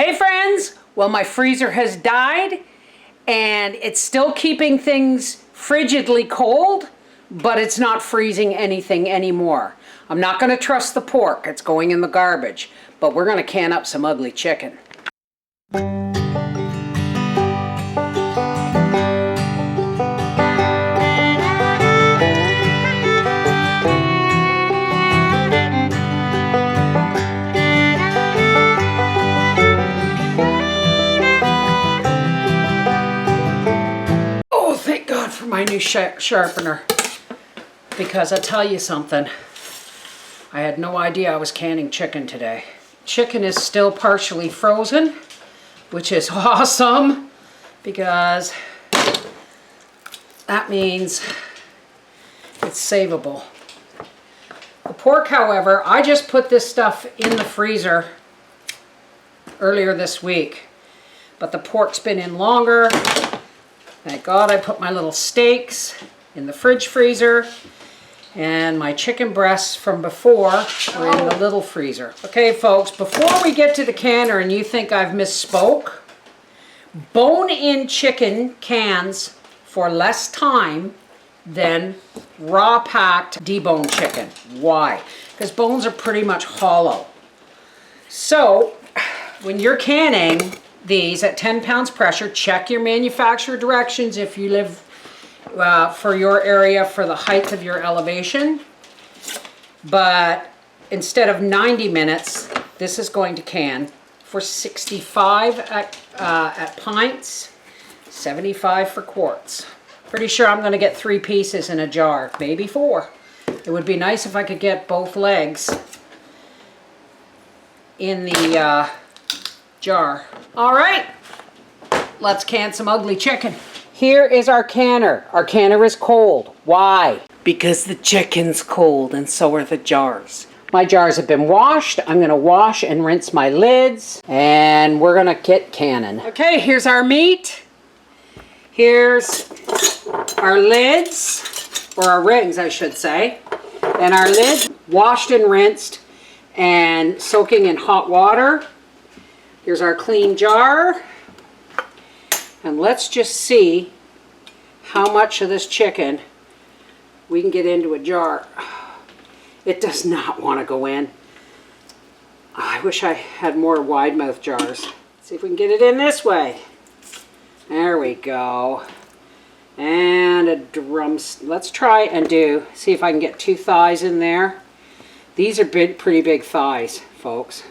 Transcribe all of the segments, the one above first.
Hey friends, well my freezer has died and it's still keeping things frigidly cold, but it's not freezing anything anymore. I'm not going to trust the pork, it's going in the garbage, but we're going to can up some ugly chicken. Thank God for my new sharpener, because I'll tell you something, I had no idea I was canning chicken today. Chicken is still partially frozen, which is awesome, because that means it's savable. The pork, however, I just put this stuff in the freezer earlier this week, but the pork's been in longer. Thank God I put my little steaks in the fridge freezer, and my chicken breasts from before are in the little freezer. Okay folks, before we get to the canner and you think I've misspoke, bone-in chicken cans for less time than raw packed deboned chicken. Why? Because bones are pretty much hollow. So when you're canning these at 10 pounds pressure, check your manufacturer directions if you live for your area for the height of your elevation. But instead of 90 minutes, this is going to can for 65 at pints, 75 for quarts. Pretty sure I'm going to get 3 pieces in a jar, maybe 4. It would be nice if I could get both legs in the jar. All right, let's can some ugly chicken. Here is our canner. Our canner is cold. Why? Because the chicken's cold and so are the jars. My jars have been washed. I'm gonna wash and rinse my lids and we're gonna get canning. Okay, here's our meat. Here's our lids, or our rings I should say. And our lids washed and rinsed and soaking in hot water. Here's our clean jar, and let's just see how much of this chicken we can get into a jar. It does not want to go in. I wish I had more wide mouth jars. Let's see if we can get it in this way. There we go. And a let's try and see if I can get 2 thighs in there. These are pretty big thighs, folks.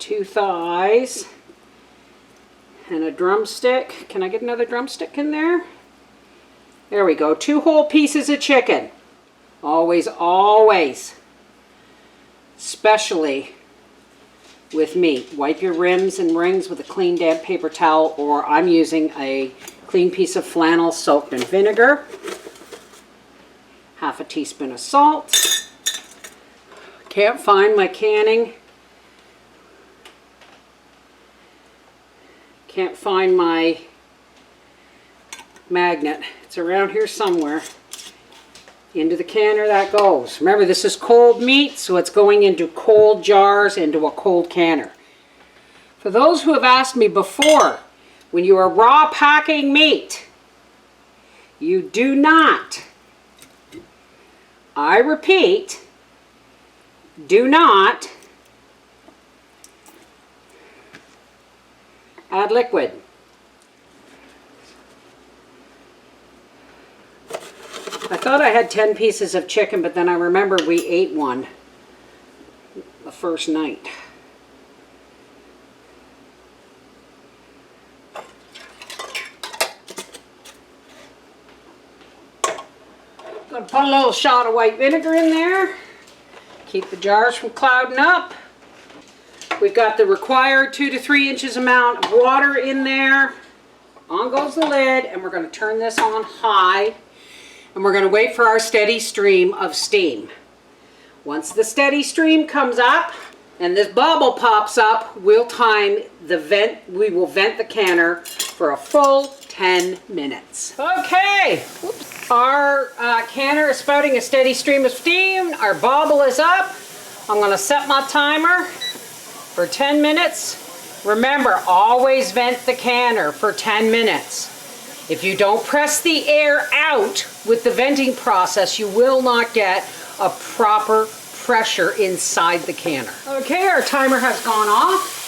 2 thighs and a drumstick. Can I get another drumstick in there? There we go. 2 whole pieces of chicken. Always, always, especially with meat, wipe your rims and rings with a clean damp paper towel, or I'm using a clean piece of flannel soaked in vinegar. Half a teaspoon of salt. Can't find my canning. Can't find my magnet. It's around here somewhere. Into the canner that goes. Remember, this is cold meat, so it's going into cold jars, into a cold canner. For those who have asked me before, when you are raw packing meat, you do not, I repeat, do not add liquid. I thought I had 10 pieces of chicken, but then I remember we ate one the first night. Gonna put a little shot of white vinegar in there. Keep the jars from clouding up. We've got the required 2 to 3 inches amount of water in there. On goes the lid, and we're going to turn this on high, and we're going to wait for our steady stream of steam. Once the steady stream comes up and this bubble pops up, we'll time the vent. We will vent the canner for a full 10 minutes. Okay, our canner is spouting a steady stream of steam. Our bobble is up. I'm going to set my timer. for 10 minutes. Remember, always vent the canner for 10 minutes. If you don't press the air out with the venting process, you will not get a proper pressure inside the canner. Okay, our timer has gone off.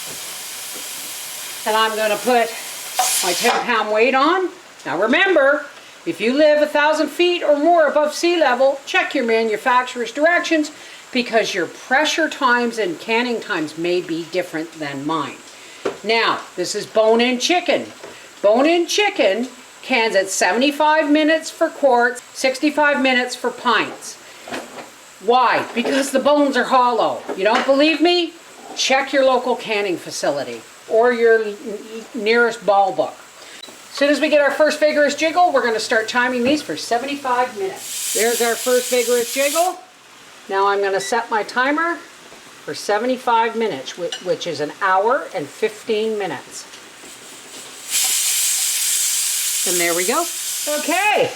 And I'm going to put my 10-pound weight on. Now remember, if you live 1,000 feet or more above sea level, check your manufacturer's directions because your pressure times and canning times may be different than mine. Now, this is bone-in chicken. Bone-in chicken cans at 75 minutes for quarts, 65 minutes for pints. Why? Because the bones are hollow. You don't believe me? Check your local canning facility or your nearest ball book. As soon as we get our first vigorous jiggle, we're going to start timing these for 75 minutes. There's our first vigorous jiggle. Now I'm going to set my timer for 75 minutes, which is an hour and 15 minutes. And there we go. Okay,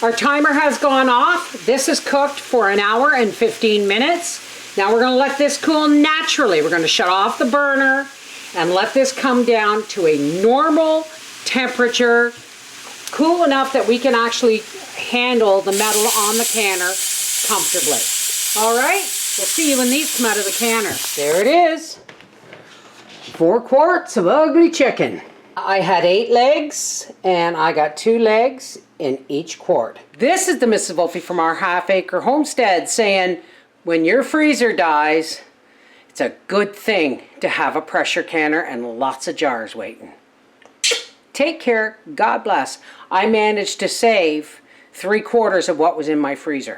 our timer has gone off. This is cooked for an hour and 15 minutes. Now we're going to let this cool naturally. We're going to shut off the burner and let this come down to a normal temperature, cool enough that we can actually handle the metal on the canner comfortably. All right, we'll see you when these come out of the canner. There it is. 4 quarts of ugly chicken. I had 8 legs, and I got 2 legs in each quart. This is the Mrs. Wolfie from our half-acre homestead saying, when your freezer dies, it's a good thing to have a pressure canner and lots of jars waiting. Take care. God bless. I managed to save 3/4 of what was in my freezer.